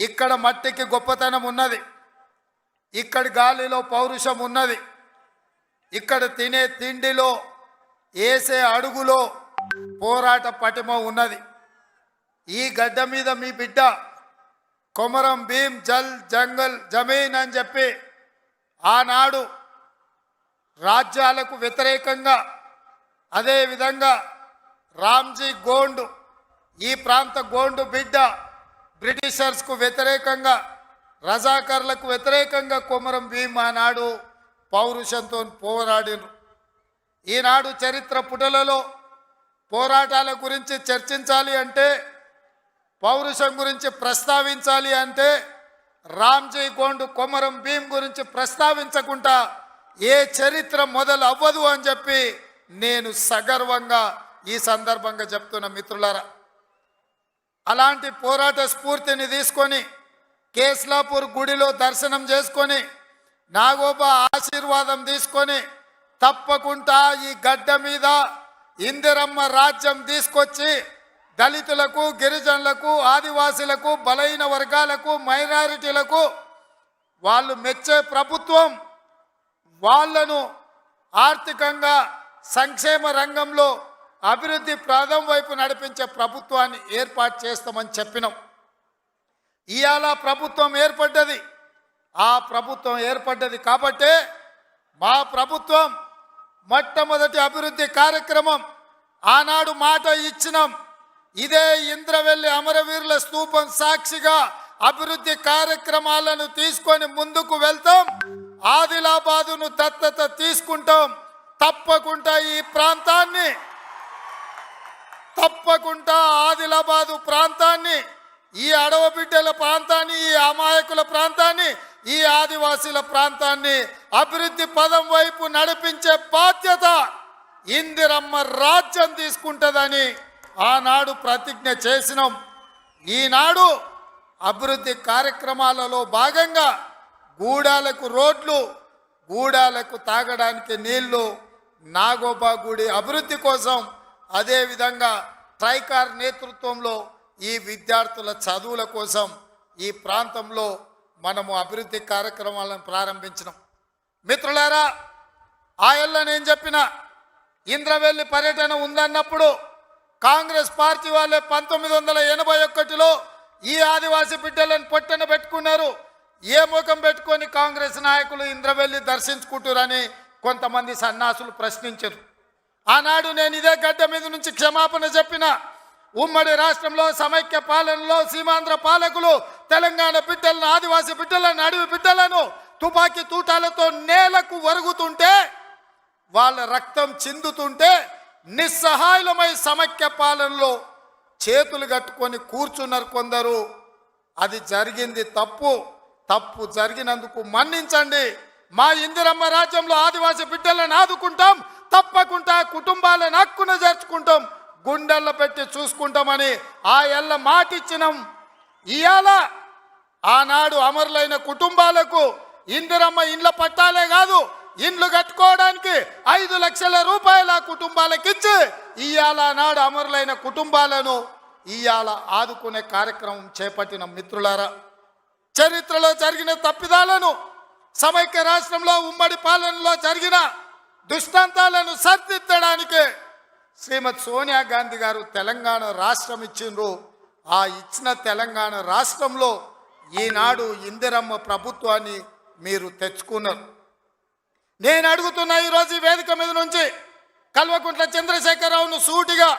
ఇక్కడ మట్టికి గొప్పతనం ఉన్నది, ఇక్కడ గాలిలో పౌరుషం ఉన్నది, ఇక్కడ తినే తిండిలో వేసే అడుగులో పోరాట పటిమ ఉన్నది. ఈ గడ్డ మీద మీ బిడ్డ కొమరం భీం జల్ జంగల్ జమీన్ అని చెప్పి ఆనాడు రాజ్యాలకు వ్యతిరేకంగా, అదేవిధంగా రామ్జీ గోండు ఈ ప్రాంత గోండు బిడ్డ బ్రిటిషర్స్కు వ్యతిరేకంగా, రజాకర్లకు వ్యతిరేకంగా కొమరం భీం ఆనాడు పౌరుషంతో పోరాడిను. ఈనాడు చరిత్ర పుటలలో పోరాటాల గురించి చర్చించాలి అంటే, పౌరుషం గురించి ప్రస్తావించాలి అంటే రామ్జీ గోండు కొమరం భీం గురించి ప్రస్తావించకుండా ఏ చరిత్ర మొదలు అవ్వదు అని చెప్పి నేను సగర్వంగా ఈ సందర్భంగా చెప్తున్న మిత్రులారా. అలాంటి పోరాట స్ఫూర్తిని తీసుకొని కేస్లాపూర్ గుడిలో దర్శనం చేసుకొని నాగోబా ఆశీర్వాదం తీసుకొని తప్పకుండా ఈ గడ్డ మీద ఇందిరమ్మ రాజ్యం తీసుకొచ్చి దళితులకు, గిరిజనులకు, ఆదివాసీలకు, బలహీన వర్గాలకు, మైనారిటీలకు వాళ్ళు మెచ్చే ప్రభుత్వం, వాళ్లను ఆర్థికంగా సంక్షేమ రంగంలో అభివృద్ధి ప్రాంతం వైపు నడిపించే ప్రభుత్వాన్ని ఏర్పాటు చేస్తామని చెప్పినాం. ఇవాళ ప్రభుత్వం ఏర్పడ్డది. ఆ ప్రభుత్వం ఏర్పడ్డది కాబట్టే మా ప్రభుత్వం మొట్టమొదటి అభివృద్ధి కార్యక్రమం ఆనాడు మాట ఇచ్చినాం. ఇదే ఇంద్రవెల్లి అమరవీరుల స్తూపం సాక్షిగా అభివృద్ధి కార్యక్రమాలను తీసుకొని ముందుకు వెళ్తాం. ఆదిలాబాదును దత్తత తీసుకుంటాం. తప్పకుండా ఈ ప్రాంతాన్ని, తప్పకుండా ఆదిలాబాదు ప్రాంతాన్ని, ఈ అడవ బిడ్డల ప్రాంతాన్ని, ఈ అమాయకుల ప్రాంతాన్ని, ఈ ఆదివాసీల ప్రాంతాన్ని అభివృద్ధి పదం వైపు నడిపించే బాధ్యత ఇందిరమ్మ రాజ్యం తీసుకుంటుందని ఆనాడు ప్రతిజ్ఞ చేసినాం. ఈనాడు అభివృద్ధి కార్యక్రమాలలో భాగంగా గూడాలకు రోడ్లు, గూడాలకు తాగడానికి నీళ్లు, నాగోబా గుడి అభివృద్ధి కోసం, అదేవిధంగా ట్రైకార్ నేతృత్వంలో ఈ విద్యార్థుల చదువుల కోసం ఈ ప్రాంతంలో మనము అభివృద్ధి కార్యక్రమాలను ప్రారంభించినాం. మిత్రులారా, ఆయల్ల నేను చెప్పిన ఇంద్రవెల్లి పర్యటన ఉందన్నప్పుడు కాంగ్రెస్ పార్టీ వాళ్ళే 1981లో ఈ ఆదివాసీ బిడ్డలను పొట్టన పెట్టుకున్నారు. ఏ ముఖం పెట్టుకొని కాంగ్రెస్ నాయకులు ఇంద్రవెల్లి దర్శించుకుంటారని కొంతమంది సన్నాసులు ప్రశ్నించారు. ఆనాడు నేను ఇదే గడ్డ మీద నుంచి క్షమాపణ చెప్పిన. ఉమ్మడి రాష్ట్రంలో సమైక్య పాలనలో సీమాంధ్ర పాలకులు తెలంగాణ బిడ్డలను, ఆదివాసీ బిడ్డలను, అడవి బిడ్డలను తుపాకీ తూటాలతో నేలకు వరుగుతుంటే, వాళ్ళ రక్తం చిందుతుంటే నిస్సహాయులమై సమైక్య పాలనలో చేతులు కట్టుకొని కూర్చున్నారు కొందరు. అది జరిగింది తప్పు. తప్పు జరిగినందుకు మన్నించండి. మా ఇందిరమ్మ రాజ్యంలో ఆదివాసీ బిడ్డలను ఆదుకుంటాం. తప్పకుండా కుటుంబాలను హక్కున చేర్చుకుంటాం, గుండెల్లో పెట్టి చూసుకుంటామని ఆ ఎల్ల మాటిచ్చినాం. ఇవాళ ఆనాడు అమరులైన కుటుంబాలకు ఇందిరమ్మ ఇండ్ల పట్టాలే కాదు, ఇండ్లు కట్టుకోవడానికి 5 లక్షల రూపాయల కుటుంబాలకు ఇచ్చి ఇవాళ నాడు అమరులైన కుటుంబాలను ఇవాళ ఆదుకునే కార్యక్రమం చేపట్టిన. మిత్రులారా, చరిత్రలో జరిగిన తప్పిదాలను, సమైక్య రాష్ట్రంలో ఉమ్మడి పాలనలో జరిగిన దుష్టాంతాలను సరిదిద్దడానికి శ్రీమతి సోనియా గాంధీ గారు తెలంగాణ రాష్ట్రం ఇచ్చిండ్రు. ఆ ఇచ్చిన తెలంగాణ రాష్ట్రంలో ఈనాడు ఇందిరమ్మ ప్రభుత్వాన్ని మీరు తెచ్చుకున్నారు. నేను అడుగుతున్నా ఈరోజు ఈ వేదిక మీద నుంచి కల్వకుంట్ల చంద్రశేఖరరావును సూటిగా,